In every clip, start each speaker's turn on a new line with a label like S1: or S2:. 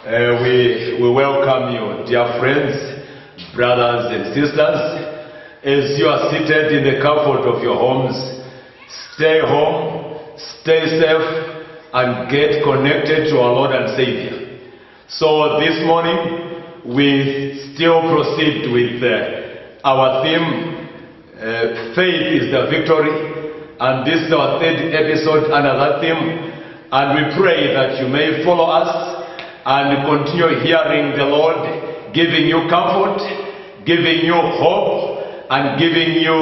S1: We welcome you, dear friends, brothers and sisters, as you are seated in the comfort of your homes. Stay home, stay safe, and get connected to our Lord and Savior. So this morning, we still proceed with our theme, Faith is the Victory, and this is our third episode under that theme, and we pray that you may follow us and continue hearing the Lord, giving you comfort, giving you hope, and giving you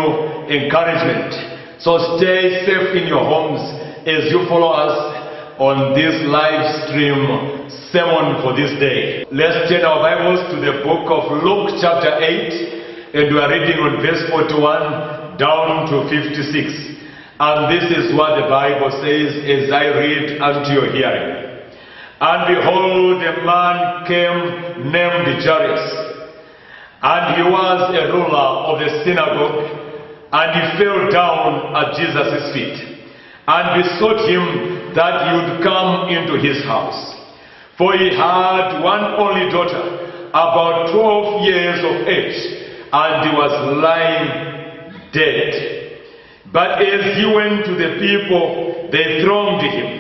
S1: encouragement. So stay safe in your homes as you follow us on this live stream sermon for this day. Let's turn our Bibles to the book of Luke chapter 8, and we are reading on verse 41 down to 56. And this is what the Bible says as I read unto your hearing. And behold, a man came named Jairus, and he was a ruler of the synagogue, and he fell down at Jesus' feet, and besought him that he would come into his house. For he had one only daughter, about 12 years of age, and he was lying dead. But as he went to the people, they thronged him.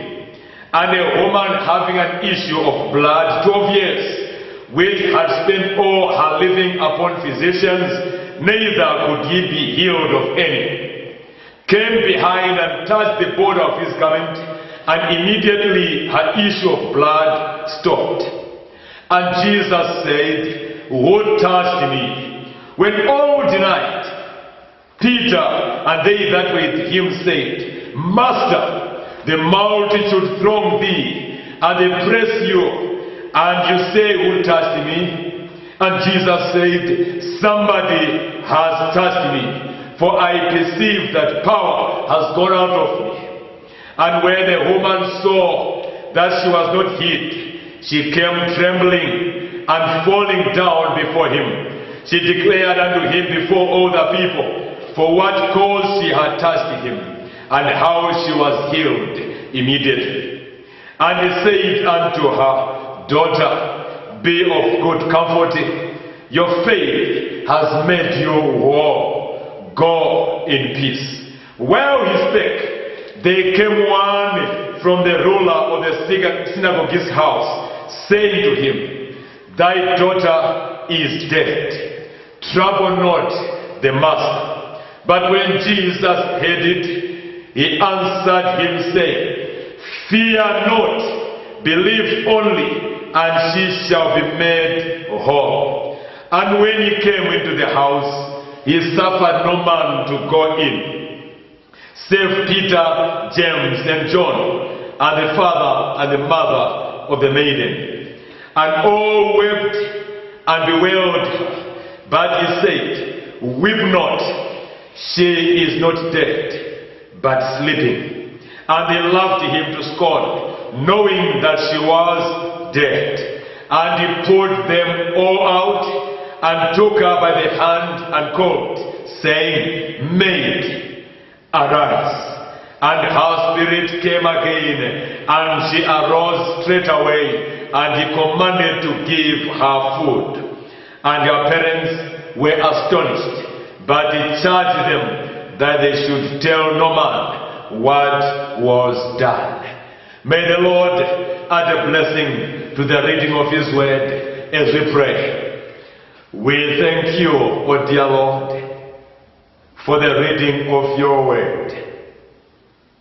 S1: And a woman having an issue of blood 12 years, which had spent all her living upon physicians, neither could he be healed of any, came behind and touched the border of his garment, and immediately her issue of blood stopped. And Jesus said, Who touched me? When all denied, Peter and they that were with him said, Master, the multitude throng thee, and they press you, and you say, Who touched me? And Jesus said, Somebody has touched me, for I perceive that power has gone out of me. And when the woman saw that she was not hid, she came trembling and falling down before him. She declared unto him before all the people for what cause she had touched him, and how she was healed immediately. And he said unto her, Daughter, be of good comfort. Your faith has made you whole. Go in peace. While he spake, there came one from the ruler of the synagogue's house, saying to him, Thy daughter is dead. Trouble not the master. But when Jesus heard it, he answered him, saying, Fear not, believe only, and she shall be made whole. And when he came into the house, he suffered no man to go in, save Peter, James, and John, and the father and the mother of the maiden. And all wept and bewailed her. But he said, Weep not, she is not dead, but sleeping. And they laughed him to scorn, knowing that she was dead. And he pulled them all out, and took her by the hand, and called, saying, Maid, arise. And her spirit came again, and she arose straightway, and he commanded to give her food. And her parents were astonished, but he charged them that they should tell no man what was done. May the Lord add a blessing to the reading of his word as we pray. We thank you, O dear Lord, for the reading of your word.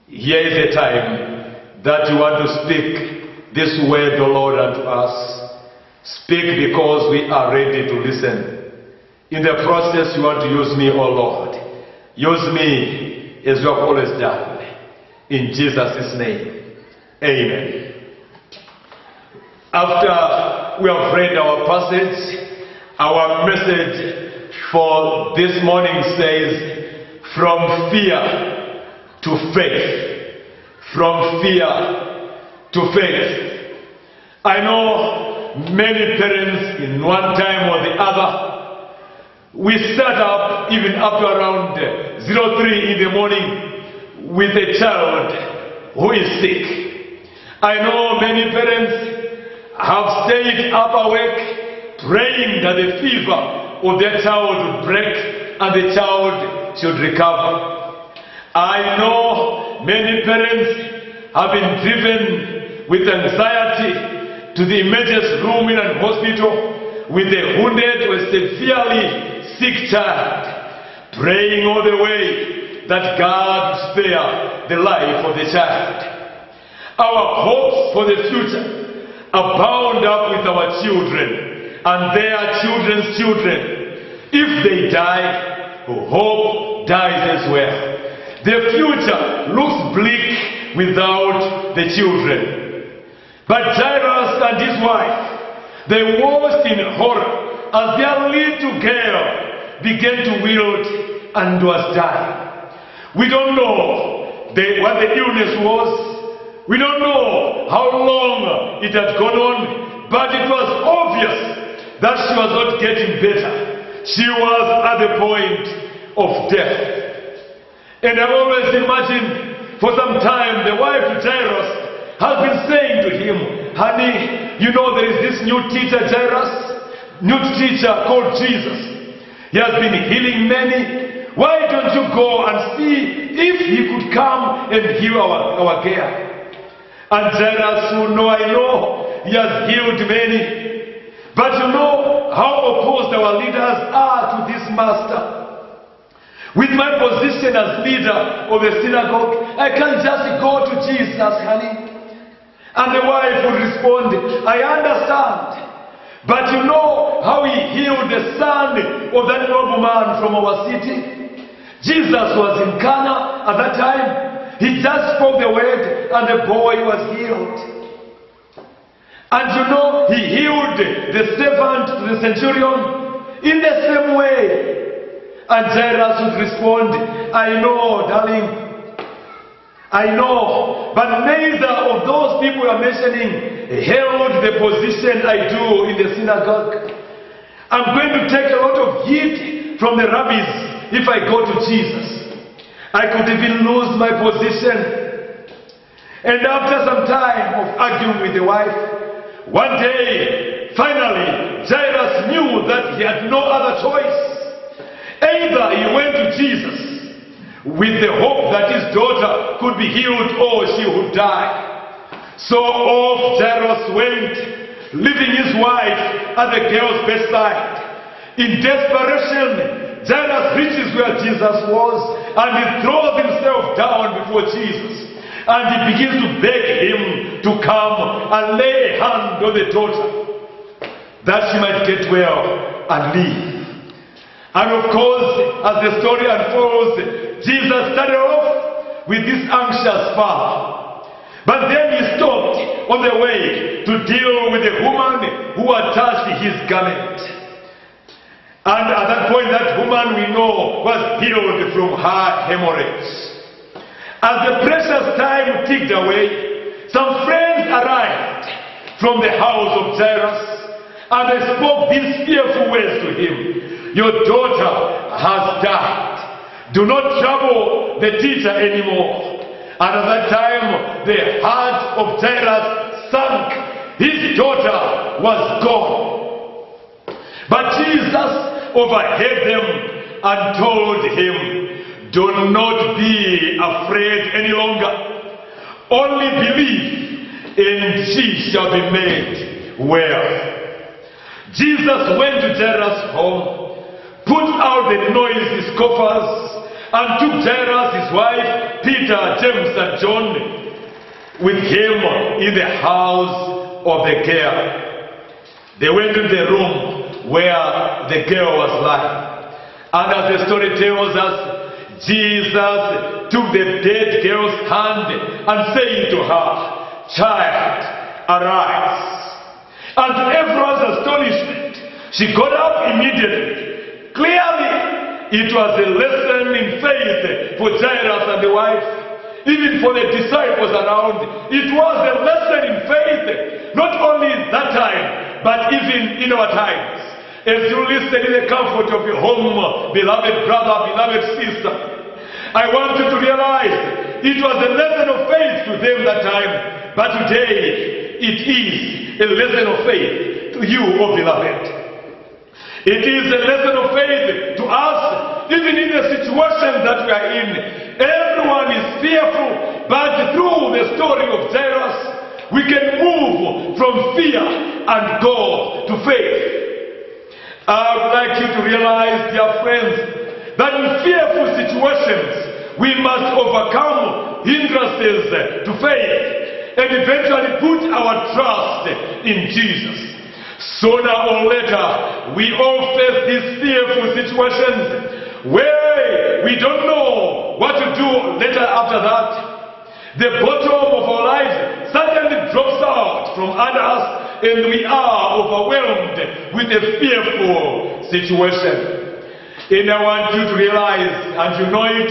S1: Here is a time that you want to speak this word, O Lord, unto us. Speak because we are ready to listen. In the process, you want to use me, O Lord. Use me as you have always done. In Jesus' name, amen. After we have read our passage, our message for this morning says, From fear to faith. From fear to faith. I know many parents in one time or the other, we start up even up to around 03 in the morning with a child who is sick. I know many parents have stayed up awake, praying that the fever of their child would break and the child should recover. I know many parents have been driven with anxiety to the emergency room in a hospital with a wounded or severely sick child, praying all the way that God will spare the life of the child. Our hopes for the future are bound up with our children and their children's children. If they die, hope dies as well. The future looks bleak without the children. But Jairus and his wife, they watched in horror as their little girl began to wilt and was dying. We don't know what the illness was. We don't know how long it had gone on, but it was obvious that she was not getting better. She was at the point of death. And I always imagined for some time the wife of Jairus has been saying to him, honey, you know there is this new teacher Jairus, new teacher called Jesus. He has been healing many. Why don't you go and see if he could come and heal our girl? And Jairus said, no, I know he has healed many. But you know how opposed our leaders are to this master. With my position as leader of the synagogue, I can't just go to Jesus, honey. And the wife would respond, I understand. But you know how he healed the son of that nobleman from our city? Jesus was in Cana at that time. He just spoke the word and the boy was healed. And you know, he healed the servant to the centurion in the same way. And Jairus would respond, I know, darling. I know. But neither of those people you are mentioning held the position I do in the synagogue. I'm going to take a lot of heat from the rabbis if I go to Jesus. I could even lose my position. And after some time of arguing with the wife, one day, finally, Jairus knew that he had no other choice. Either he went to Jesus with the hope that his daughter could be healed or she would die. So off Jairus went, leaving his wife at the girl's bedside. In desperation, Jairus reaches where Jesus was and he throws himself down before Jesus. And he begins to beg him to come and lay a hand on the daughter that she might get well and live. And of course, as the story unfolds, Jesus started off with this anxious father. But then he stopped on the way to deal with the woman who had touched his garment. And at that point, that woman we know was healed from her hemorrhage. As the precious time ticked away, some friends arrived from the house of Jairus, and they spoke these fearful words to him. Your daughter has died. Do not trouble the teacher anymore. And at that time, the heart of Jairus sank. His daughter was gone. But Jesus overheard them and told him, do not be afraid any longer. Only believe, and she shall be made well. Jesus went to Jairus' home, put out the noisy scoffers, and took Jairus, his wife, Peter, James, and John with him in the house of the girl. They went to the room where the girl was lying. And as the story tells us, Jesus took the dead girl's hand and said to her, child, arise. And to everyone's astonishment, she got up immediately. Clearly, it was a lesson in faith for Jairus and the wife, even for the disciples around. It was a lesson in faith, not only in that time, but even in our times. As you listen in the comfort of your home, beloved brother, beloved sister, I want you to realize it was a lesson of faith to them that time, but today it is a lesson of faith to you, oh beloved. It is a lesson of faith to us, even in the situation that we are in. Everyone is fearful, but through the story of Jairus, we can move from fear and go to faith. I would like you to realize, dear friends, that in fearful situations, we must overcome hindrances to faith and eventually put our trust in Jesus. Sooner or later, we all face these fearful situations where we don't know what to do later after that. The bottom of our lives suddenly drops out from under us and we are overwhelmed with a fearful situation. And I want you to realize, and you know it,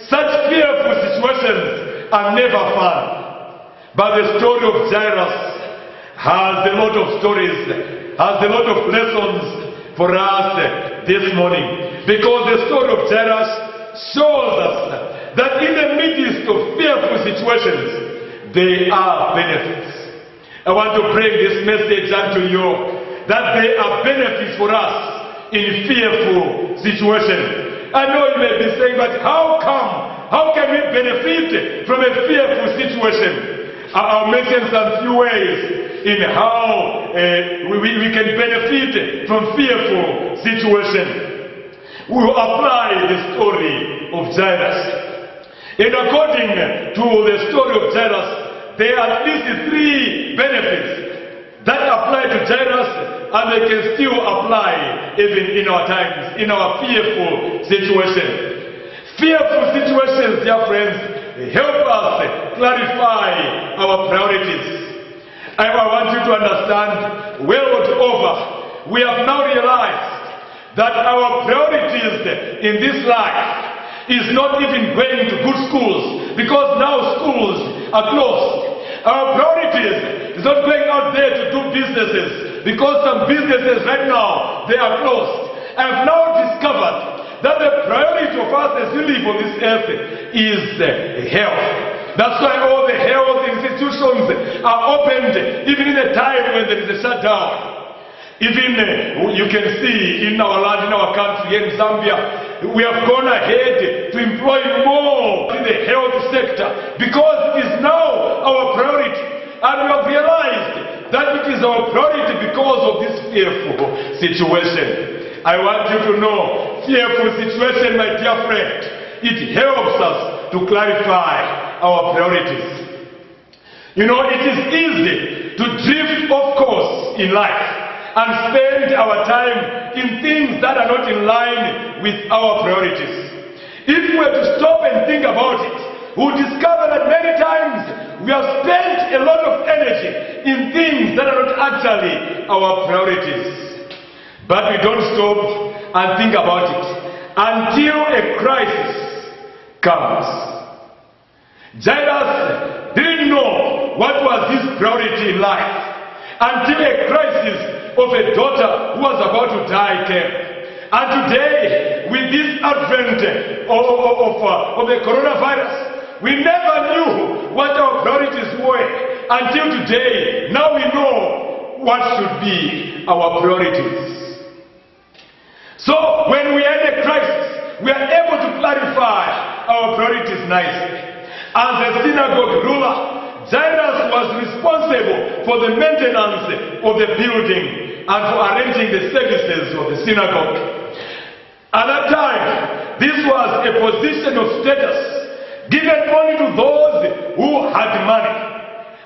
S1: such fearful situations are never fun. But the story of Jairus has a lot of stories, has a lot of lessons for us this morning. Because the story of Jairus shows us that in the midst of fearful situations, there are benefits. I want to bring this message unto you, that there are benefits for us in fearful situations. I know you may be saying, but how come? How can we benefit from a fearful situation? I'll mention some few ways in how we can benefit from fearful situations. We will apply the story of Jairus. And according to the story of Jairus, there are at least 3 benefits that apply to Jairus, and they can still apply even in our times, in our fearful situations. Fearful situations, dear friends, help us clarify our priorities. I want you to understand, world over, we have now realized that our priorities in this life is not even going to good schools, because now schools are closed. Our priorities is not going out there to do businesses, because some businesses right now, they are closed. I have now discovered that the priority of us as we live on this earth is health. That's why all the health institutions are opened, even in a time when there is a shutdown. Even you can see in our land, in our country, in Zambia, we have gone ahead to employ more in the health sector, because it is now our priority. And we have realized that it is our priority because of this fearful situation. I want you to know, fearful situation, my dear friend, it helps us to clarify our priorities. You know, it is easy to drift off course in life and spend our time in things that are not in line with our priorities. If we were to stop and think about it, we'll discover that many times we have spent a lot of energy in things that are not actually our priorities. But we don't stop and think about it until a crisis comes. Jairus didn't know what was his priority in life until a crisis of a daughter who was about to die came. And today, with this advent of the coronavirus, we never knew what our priorities were until today. Now we know what should be our priorities. So, when we are in a crisis, we are able to clarify our priorities nicely. As a synagogue ruler, Jairus was responsible for the maintenance of the building and for arranging the services of the synagogue. At that time, this was a position of status given only to those who had money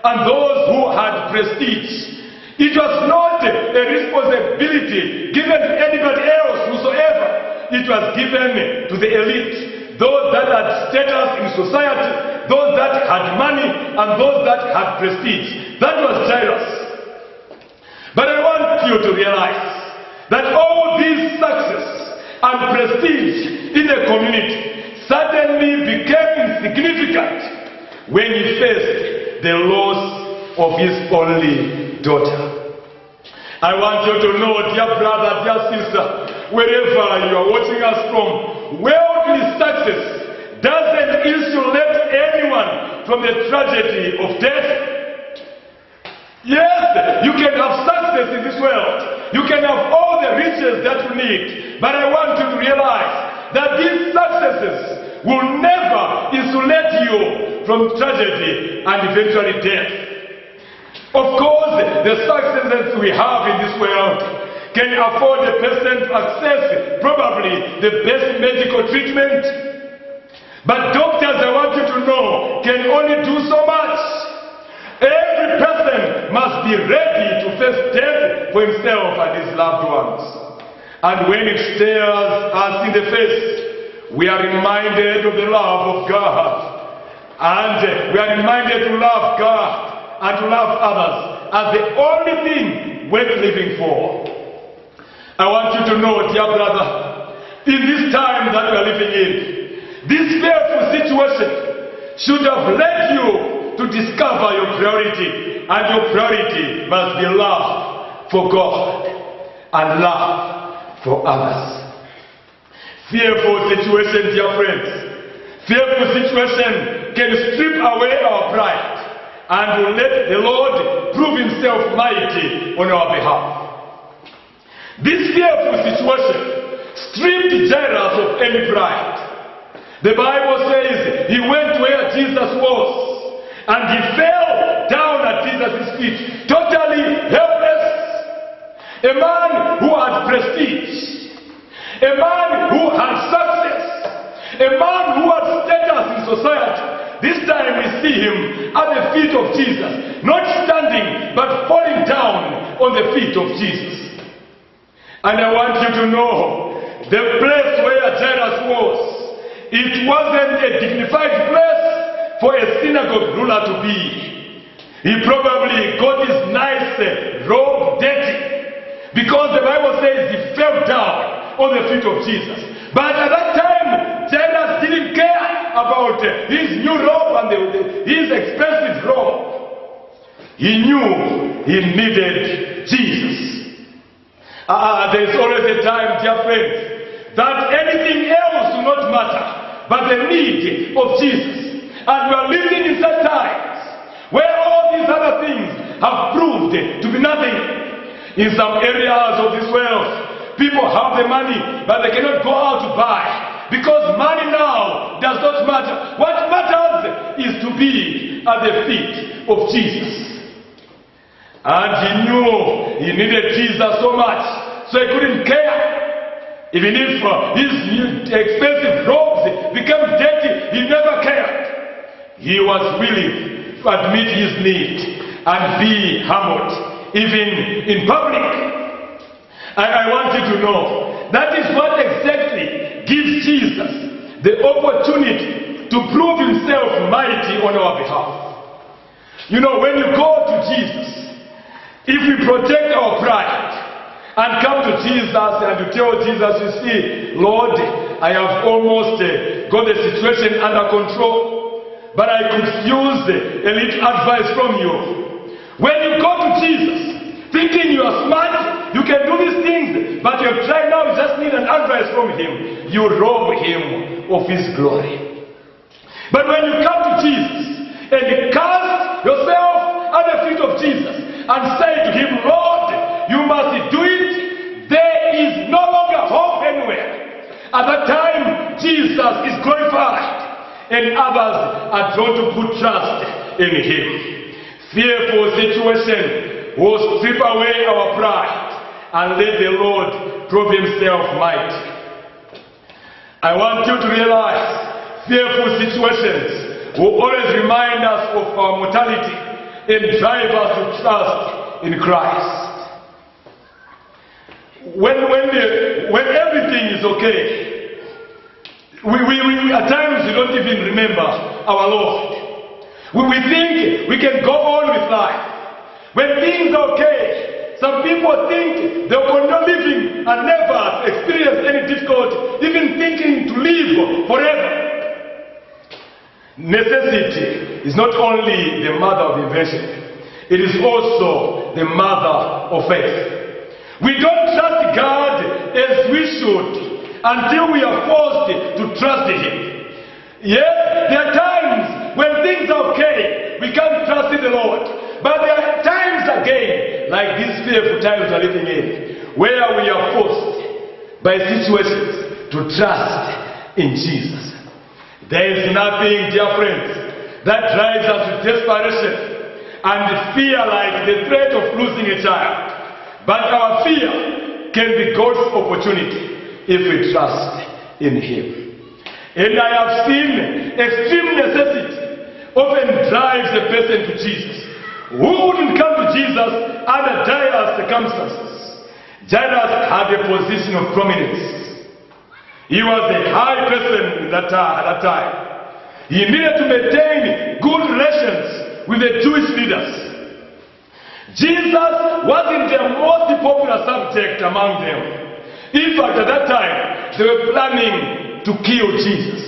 S1: and those who had prestige. It was not a responsibility given to anybody else whosoever. It was given to the elite, those that had status in society, those that had money, and those that had prestige. That was Jairus. But I want you to realize that all this success and prestige in the community suddenly became insignificant when he faced the loss of his only daughter. I want you to know, dear brother, dear sister, wherever you are watching us from, worldly success doesn't insulate anyone from the tragedy of death. Yes, you can have success in this world. You can have all the riches that you need. But I want you to realize that these successes will never insulate you from tragedy and eventually death. Of course, the successes we have in this world can afford a person to access probably the best medical treatment. But doctors, I want you to know, can only do so much. Every person must be ready to face death for himself and his loved ones. And when it stares us in the face, we are reminded of the love of God. And we are reminded to love God and to love others as the only thing worth living for. I want you to know, dear brother, in this time that we are living in, this fearful situation should have led you to discover your priority, and your priority must be love for God and love for others. Fearful situation, dear friends, fearful situation can strip away our pride and will let the Lord prove himself mighty on our behalf. This fearful situation stripped Jairus of any pride. The Bible says he went where Jesus was and he fell down at Jesus' feet, totally helpless. A man who had prestige, a man who had success, a man who had status in society. This time we see him at the feet of Jesus, not standing but falling down on the feet of Jesus. And I want you to know, the place where Jairus was, it wasn't a dignified place for a synagogue ruler to be. He probably got his nice robe dirty, because the Bible says he fell down on the feet of Jesus. But at that time, Jairus didn't care about his new robe and his expensive robe. He knew he needed Jesus. There is always a time, dear friends, that anything else will not matter but the need of Jesus. And we are living in such times where all these other things have proved to be nothing. In some areas of this world, people have the money, but they cannot go out to buy, because money now does not matter. What matters is to be at the feet of Jesus. And he knew he needed Jesus so much, so he couldn't care. Even if his expensive robes became dirty, he never cared. He was willing to admit his need and be humbled, even in public. I want you to know, that is what exactly gives Jesus the opportunity to prove himself mighty on our behalf. You know, when you go to Jesus, if we protect our pride and come to Jesus and to tell Jesus, you see, Lord, I have almost got the situation under control, but I could use a little advice from you. When you go to Jesus, thinking you are smart, you can do these things, but you have tried now, you just need an advice from him, you rob him of his glory. But when you come to Jesus and cast yourself at the feet of Jesus and say to him, Lord, you must do it, there is no longer hope anywhere. At that time, Jesus is glorified, and others are drawn to put trust in him. Fearful situation will strip away our pride and let the Lord prove himself mighty. I want you to realize, fearful situations will always remind us of our mortality and drive us to trust in Christ. When everything is okay, we at times we don't even remember our Lord. We think we can go on with life. When things are okay, some people think they'll continue living and never experience any difficulty, even thinking to live forever. Necessity is not only the mother of invention, it is also the mother of faith. We don't trust God as we should until we are forced to trust him. Yes, there are times when things are okay, we can't trust in the Lord. But there are times again, like these fearful times we're living in, where we are forced by situations to trust in Jesus. There is nothing, dear friends, that drives us to desperation and fear like the threat of losing a child. But our fear can be God's opportunity if we trust in Him. And I have seen extreme necessity often drives a person to Jesus. Who wouldn't come to Jesus under dire circumstances? Jairus had a position of prominence. He was a high person at that time. He needed to maintain good relations with the Jewish leaders. Jesus wasn't the most popular subject among them. In fact, at that time, they were planning to kill Jesus.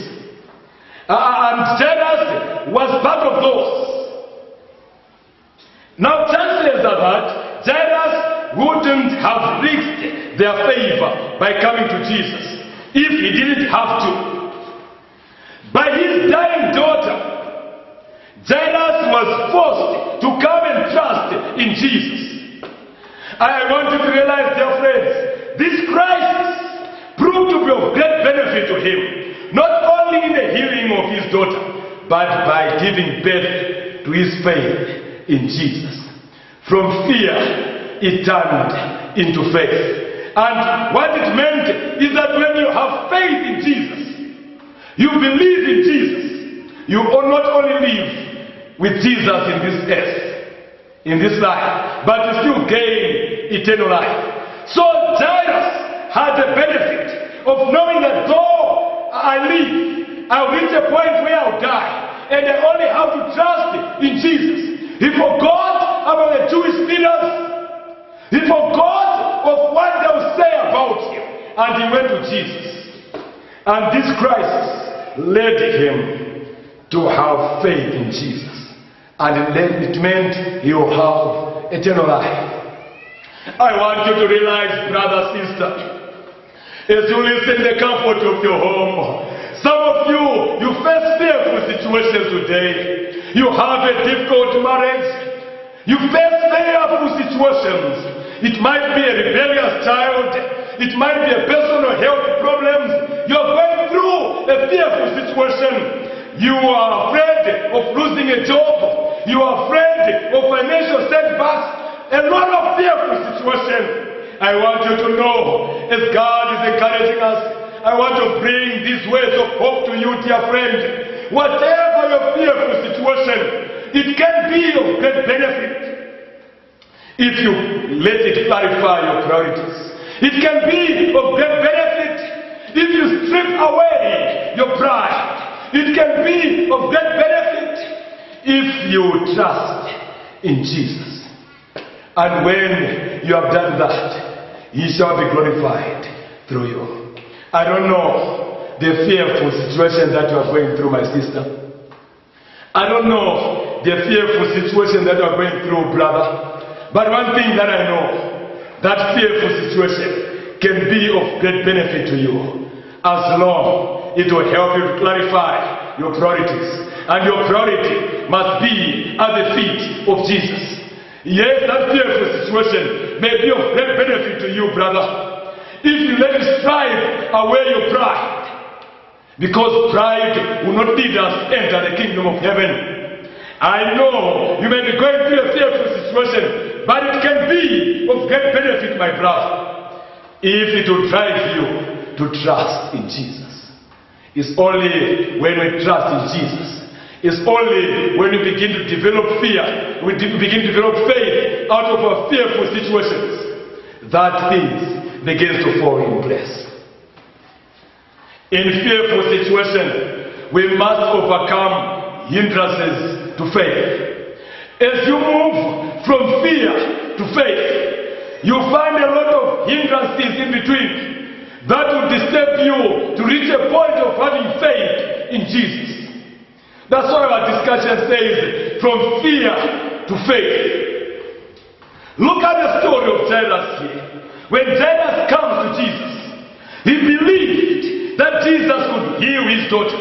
S1: And Jairus was part of those. Now, chances are that Jairus wouldn't have risked their favor by coming to Jesus if he didn't have to. By his dying daughter, Jairus was forced to come and trust in Jesus. I want you to realize, dear friends, this crisis proved to be of great benefit to him, not only in the healing of his daughter, but by giving birth to his faith in Jesus. From fear, it turned into faith. And what it meant is that when you have faith in Jesus, you believe in Jesus, you will not only live with Jesus in this earth, in this life, but you still gain eternal life. So Jairus had the benefit of knowing that though I live, I'll reach a point where I'll die, and I only have to trust in Jesus. He forgot about the Jewish leaders. He forgot of what they would say about him, and he went to Jesus. And this crisis led him to have faith in Jesus. And it meant he will have eternal life. I want you to realize, brother, sister, as you listen in the comfort of your home, some of you face fearful situations today. You have a difficult marriage. You face fearful situations. It might be a rebellious child. It might be a personal health problems. You're going through a fearful situation. You are afraid of losing a job. You are afraid of financial setbacks. A lot of fearful situations. I want you to know, as God is encouraging us, I want to bring these words of hope to you, dear friend. Whatever your fearful situation, it can be of great benefit if you let it clarify your priorities. It can be of great benefit if you strip away your pride. It can be of great benefit if you trust in Jesus. And when you have done that, He shall be glorified through you. I don't know the fearful situation that you are going through, my sister. I don't know the fearful situation that you are going through, brother. But one thing that I know, that fearful situation can be of great benefit to you, as long it will help you to clarify your priorities. And your priority must be at the feet of Jesus. Yes, that fearful situation may be of great benefit to you, brother, if you let it strive away your pride. Because pride will not lead us to enter the kingdom of heaven. I know you may be going through a fearful situation, but it can be of great benefit, my brother, if it will drive you to trust in Jesus. It's only when we trust in Jesus, it's only when we begin to develop fear, we begin to develop faith out of our fearful situations, that things begin to fall in place. In fearful situations, we must overcome hindrances to faith. As you move from fear to faith, you find a lot of hindrances in between that will disturb you to reach a point of having faith in Jesus. That's why our discussion says from fear to faith. Look at the story of Jairus here. When Jairus comes to Jesus, he believed that Jesus could heal his daughter.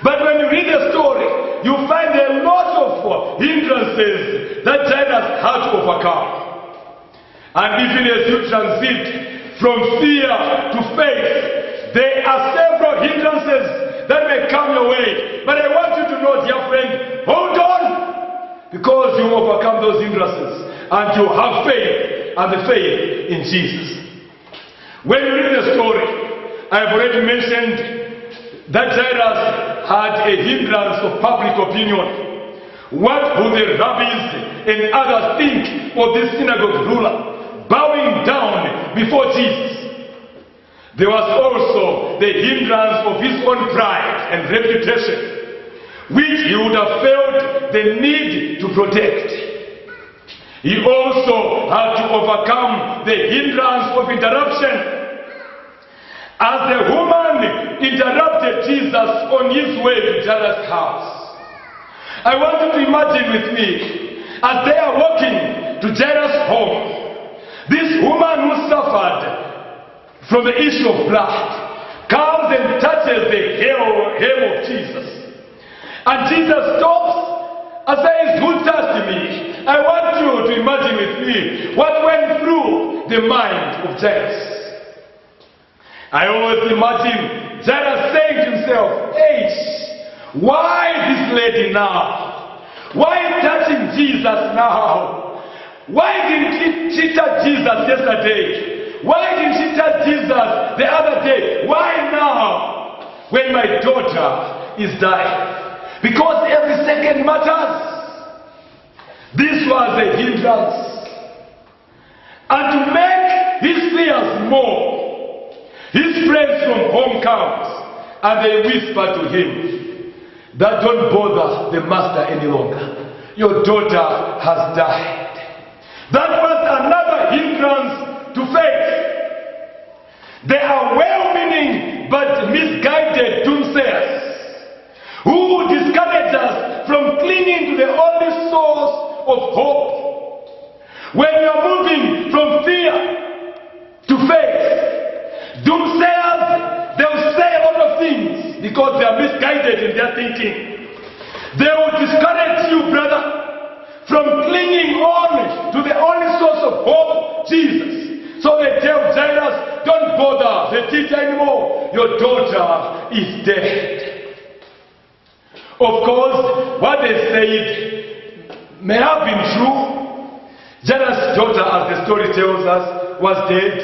S1: But when you read the story, you find a lot of hindrances that Jairus had to overcome. And even as you transit from fear to faith, there are several hindrances that may come your way. But I want you to know, dear friend, hold on, because you overcome those hindrances and you have faith, and the faith in Jesus. When you read the story, I have already mentioned that Jairus had a hindrance of public opinion. What would the rabbis and others think of this synagogue ruler bowing down before Jesus? There was also the hindrance of his own pride and reputation, which he would have felt the need to protect. He also had to overcome the hindrance of interruption. As the woman interrupted Jesus on his way to Jairus' house, I want you to imagine with me, as they are walking to Jairus' home, this woman who suffered from the issue of blood comes and touches the hem of Jesus. And Jesus stops and says, "Who touched me?" I want you to imagine with me what went through the mind of Jairus. I always imagine Jairus saying to himself, "Hey, why this lady now? Why touching Jesus now? Why didn't she touch Jesus yesterday? Why didn't she touch Jesus the other day? Why now, when my daughter is dying?" Because every second matters. This was a hindrance. And to make his fears more, his friends from home comes and they whisper to him that don't bother the master any longer. Your daughter has died. That was another hindrance to faith. They are well-meaning but misguided doomsayers who discourage us from clinging to the only source of hope. When you are moving from fear to faith, doomsayers, they will say a lot of things because they are misguided in their thinking. They will discourage you, brother, from clinging on to the only source of hope, Jesus. So they tell Jairus, don't bother the teacher anymore. Your daughter is dead. Of course, what they said may have been true. Jairus' daughter, as the story tells us, was dead.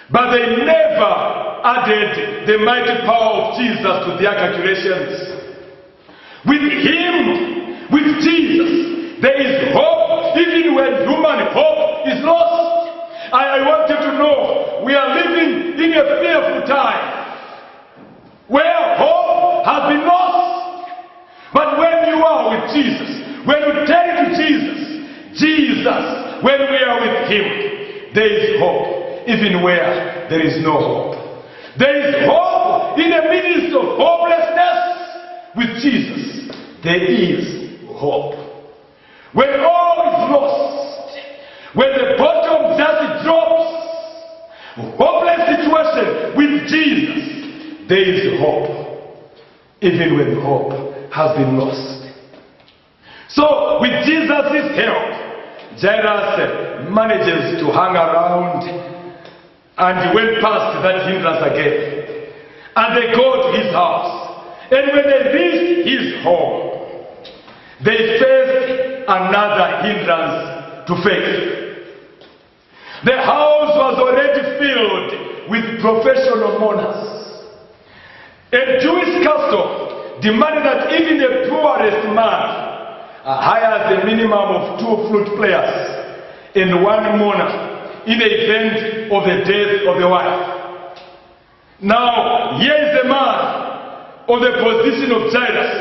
S1: But they never added the mighty power of Jesus to their calculations. With him, with Jesus, there is hope, even when human hope is lost. I want you to know, we are living in a fearful time where hope has been lost. But when you are with Jesus, when you turn to Jesus, when we are with him, there is hope, even where there is no hope. There is hope in the midst of hopelessness. With Jesus, there is hope. When all is lost, when the bottom just drops, hopeless situation, with Jesus, there is hope, even when hope has been lost. So with Jesus' help, Jairus manages to hang around, and he went past that hindrance again. And they go to his house. And when they reached his home, they faced another hindrance to faith. The house was already filled with professional mourners. A Jewish custom demanded that even the poorest man hires a minimum of 2 flute players and 1 mourner in the event of the death of the wife. Now, here is a man of the position of Jairus,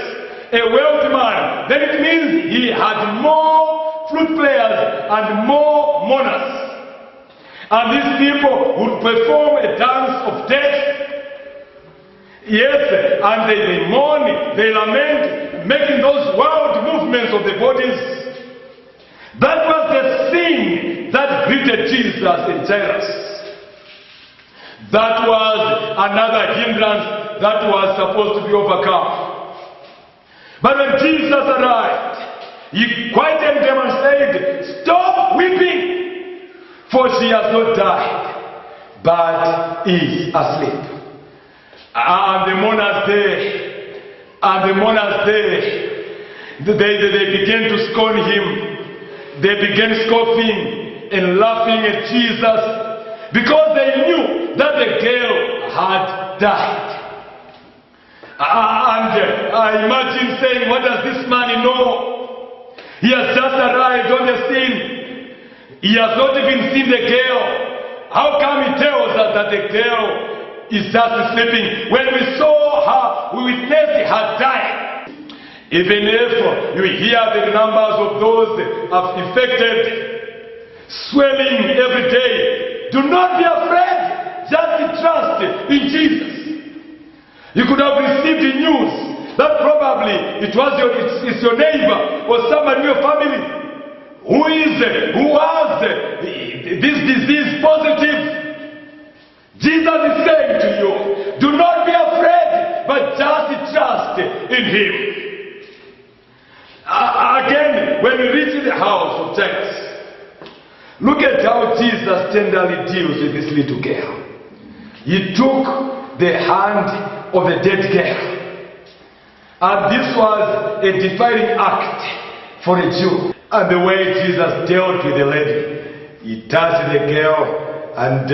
S1: a wealthy man. Then it means he had more flute players and more mourners. And these people would perform a dance of death. Yes, and they mourn, they lament, making those wild movements of the bodies. That was the thing that greeted Jesus in Jairus. That was another hindrance that was supposed to be overcome. But when Jesus arrived, he quieted them and said, "Stop weeping, for she has not died, but is asleep." And the mourners they began to scorn him. They began scoffing and laughing at Jesus because they knew that the girl had died. And I imagine saying, what does this man know? He has just arrived on the scene. He has not even seen the girl. How come he tells us that the girl is just sleeping when we saw her, we witnessed her dying? Even if you hear the numbers of those infected swelling every day, do not be afraid. Just trust in Jesus. You could have received the news that probably it's your neighbor or someone in your family who has this disease positive. Jesus is saying to you, do not be afraid, but just trust in him. Again, when we reach the house of Jairus, look at how Jesus tenderly deals with this little girl. He took the hand of the dead girl. And this was a defining act for a Jew. And the way Jesus dealt with the lady, he touched the girl and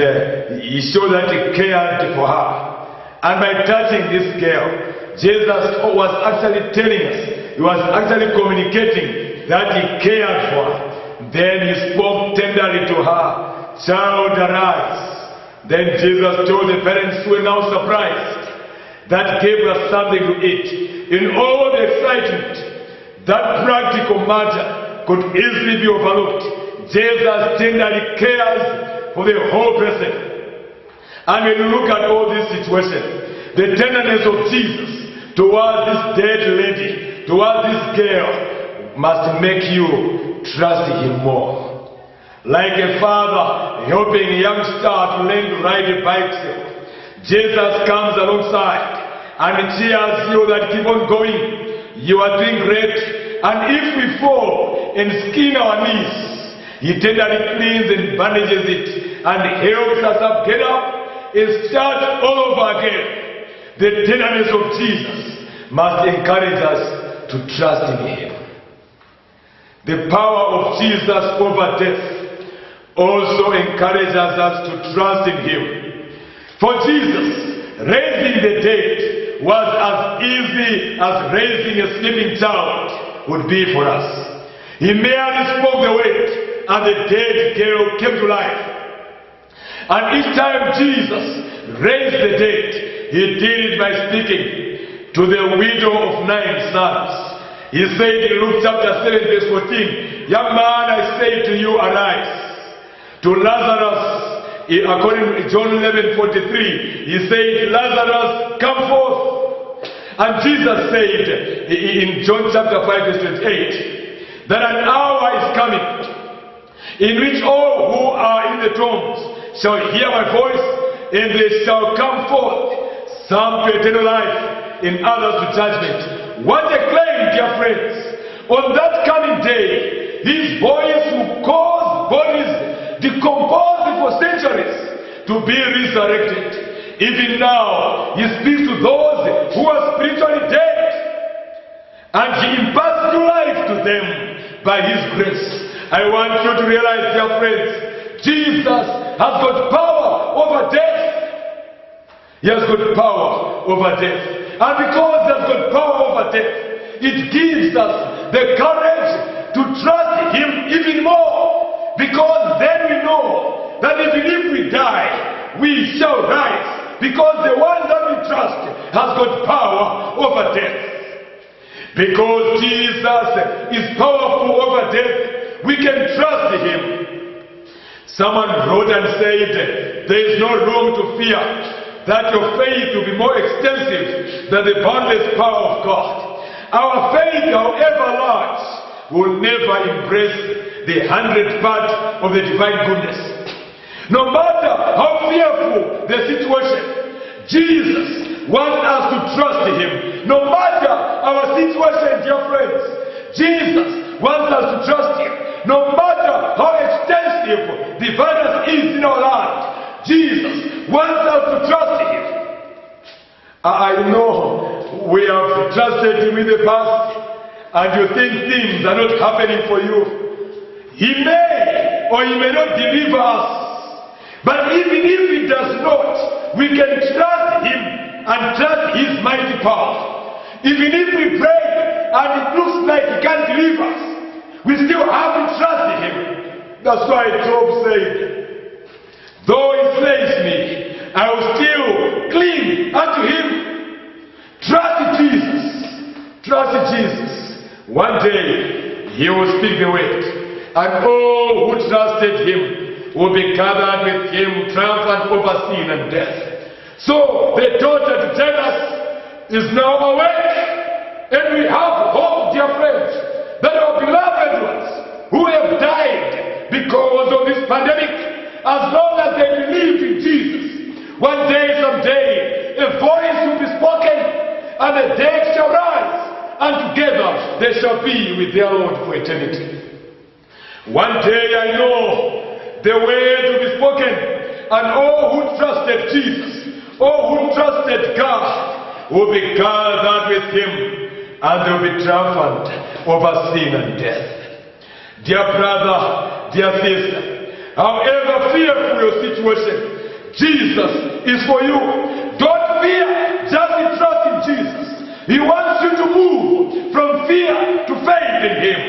S1: he showed that he cared for her. And by touching this girl, Jesus was actually telling us, he was actually communicating that he cared for her. Then he spoke tenderly to her, "Child, arise." Then Jesus told the parents who were now surprised that Gabriel something to eat. In all the excitement, that practical matter could easily be overlooked. Jesus tenderly cares for the whole person. And when you look at all this situation, the tenderness of Jesus towards this dead lady, towards this girl, must make you trust him more. Like a father helping a youngster to learn to ride a bicycle, Jesus comes alongside and cheers you that keep on going. You are doing great. And if we fall and skin our knees, he tenderly cleans and bandages it and helps us up, get up and start all over again. The tenderness of Jesus must encourage us to trust in him. The power of Jesus over death also encourages us to trust in him. For Jesus, raising the dead was as easy as raising a sleeping child would be for us. He merely spoke the word and the dead girl came to life. And each time Jesus raised the dead, he did it by speaking to the widow of 9 sons. He said in Luke chapter 7 verse 14, "Young man, I say to you, arise." To Lazarus, according to John 11:43, he said, "Lazarus, come forth." And Jesus said in John chapter 5 verse 28, that an hour is coming in which all who are in the tombs shall hear my voice, and they shall come forth, some to eternal life, and others to judgment. What a claim, dear friends! On that coming day, his voice will cause bodies decomposed for centuries to be resurrected. Even now, he speaks to those who are spiritually dead, and he imparts new life to them by his grace. I want you to realize, dear friends, Jesus has got power over death. He has got power over death. And because he has got power over death, it gives us the courage to trust him even more. Because then we know that even if we die, we shall rise. Because the one that we trust has got power over death. Because Jesus is powerful over death, we can trust him. Someone wrote and said, there is no room to fear that your faith will be more extensive than the boundless power of God. Our faith, however large, will never embrace the 100th part of the divine goodness. No matter how fearful the situation, Jesus wants us to trust him. No matter our situation, dear friends, Jesus wants us to trust him. No matter how extensive the virus is in our land, Jesus wants us to trust him. I know we have trusted him in the past, and you think things are not happening for you. He may or he may not deliver us. But even if he does not, we can trust him and trust his mighty power. Even if we pray and it looks like he can't deliver us, we still have to trust him. That's why Job said, though he slays me, I will still cling unto him. Trust Jesus. Trust Jesus. One day he will speak the word, and all who trusted him will be gathered with him, triumphant over sin and death. So the daughter to tell us is now awake, and we have hope, dear friends, that our beloved ones who have died because of this pandemic, as long as they believe in Jesus, one day, someday, a voice will be spoken, and the dead shall rise, and together they shall be with their Lord for eternity. One day I know the word will be spoken, and all who trusted Jesus, all who trusted God, will be gathered with him, and they will be triumphant over sin and death. Dear brother, dear sister, however fearful your situation, Jesus is for you. Don't fear, just trust in Jesus. He wants you to move from fear to faith in him.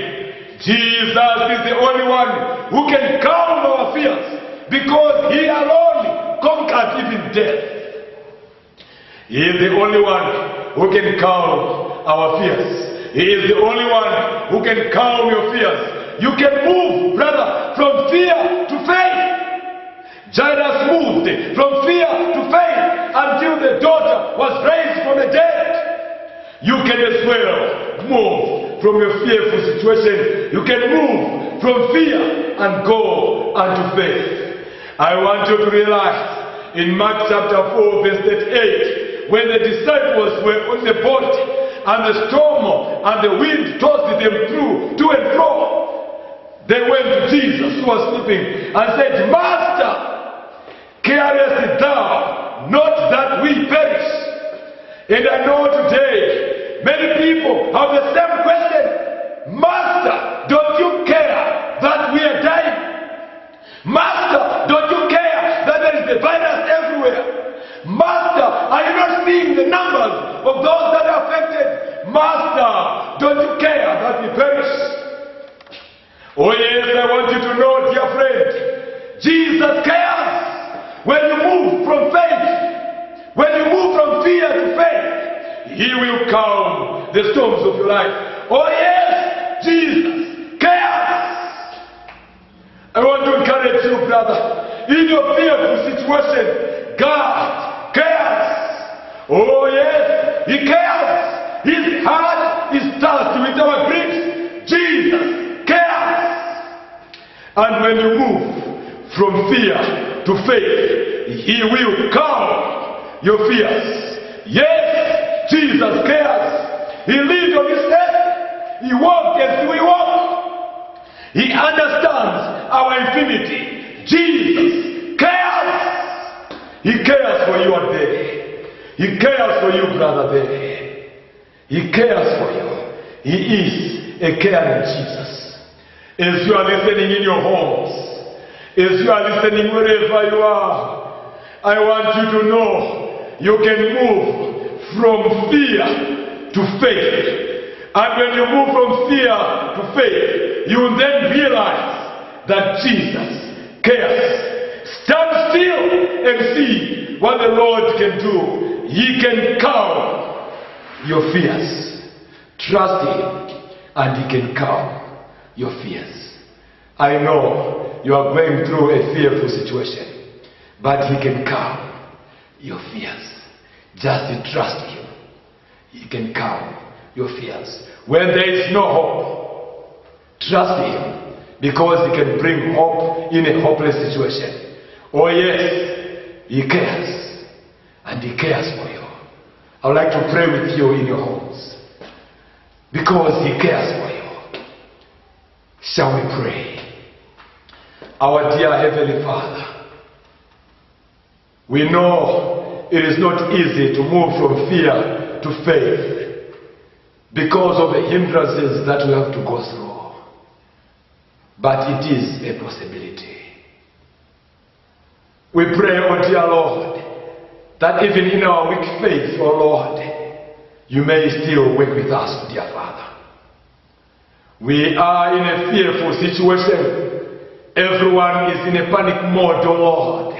S1: Jesus is the only one who can calm our fears, because he alone conquered even death. He is the only one who can calm our fears. He is the only one who can calm your fears. You can move, brother, from fear to faith. Jairus moved from fear to faith until the daughter was raised from the dead. You can as well move from your fearful situation. You can move from fear and go unto faith. I want you to realize in Mark chapter 4 verse 38, when the disciples were on the boat and the storm and the wind tossed them through to and fro, they went to Jesus who was sleeping and said, Master, carest thou not that we perish? And I know today many people have the same question. Master, don't you care that we are dying? Master, don't you care that there is a virus everywhere? Master, are you not seeing the numbers of those that are affected? Master, don't you care that we perish? Oh yes, I want you to know, dear friend, Jesus cares. When you move from faith, when you move from fear to faith, he will calm the storms of your life. Oh yes, Jesus cares. I want to encourage you, brother, in your fearful situation, God cares. Oh yes, he cares. His heart is touched with our griefs. Jesus cares. And when you move from fear to faith, he will calm your fears. Yes, Jesus cares. He lived on this earth. He walked as we walk. He understands our infinity. Jesus cares. He cares for you today. He cares for you, brother, there. He cares for you. He is a caring Jesus. As you are listening in your homes, as you are listening wherever you are, I want you to know you can move from fear to faith. And when you move from fear to faith, you will then realize that Jesus cares. Stand still and see what the Lord can do. He can calm your fears. Trust him and he can calm your fears. I know you are going through a fearful situation, but he can calm your fears. Just trust him. He can calm your fears. When there is no hope, trust him, because he can bring hope in a hopeless situation. Oh yes, he cares, and he cares for you.
S2: I would like to pray with you in your homes because He cares for you. Shall we pray? Our dear Heavenly Father, we know it is not easy to move from fear to faith because of the hindrances that we have to go through. But it is a possibility. We pray, oh dear Lord, that even in our weak faith, oh Lord, you may still work with us, dear Father. We are in a fearful situation. Everyone is in a panic mode, oh Lord.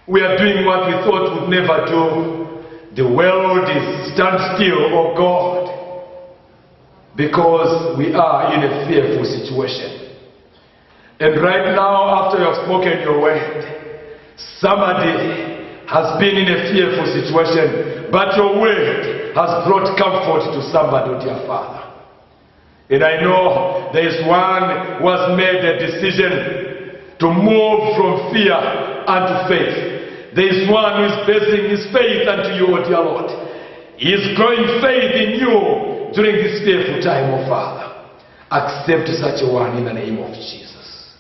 S2: We are doing what we thought we'd never do. The world is standstill, oh God, because we are in a fearful situation. And right now, after you have spoken your word, somebody has been in a fearful situation, but your word has brought comfort to somebody, oh dear Father. And I know there is one who has made a decision to move from fear unto faith. There is one who is basing his faith unto you, O dear Lord. He is growing faith in you during this fearful time, O Father. Accept such a one in the name of Jesus.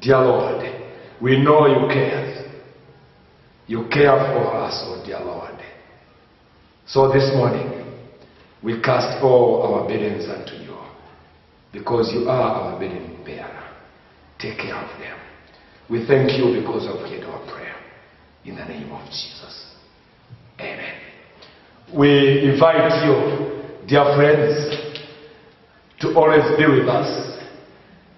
S2: Dear Lord, we know you care. You care for us, O dear Lord. So this morning, we cast all our burdens unto you, because you are our burden bearer. Take care of them. We thank you because of heard our prayer. In the name of Jesus. Amen. We invite you, dear friends, to always be with us.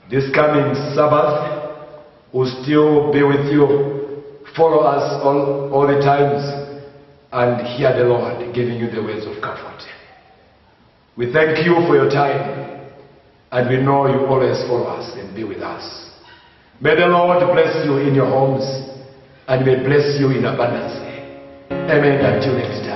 S2: This coming Sabbath will still be with you. Follow us all the times and hear the Lord giving you the words of comfort. We thank you for your time, and we know you always follow us and be with us. May the Lord bless you in your homes, and may bless you in abundance. Amen. Until next time.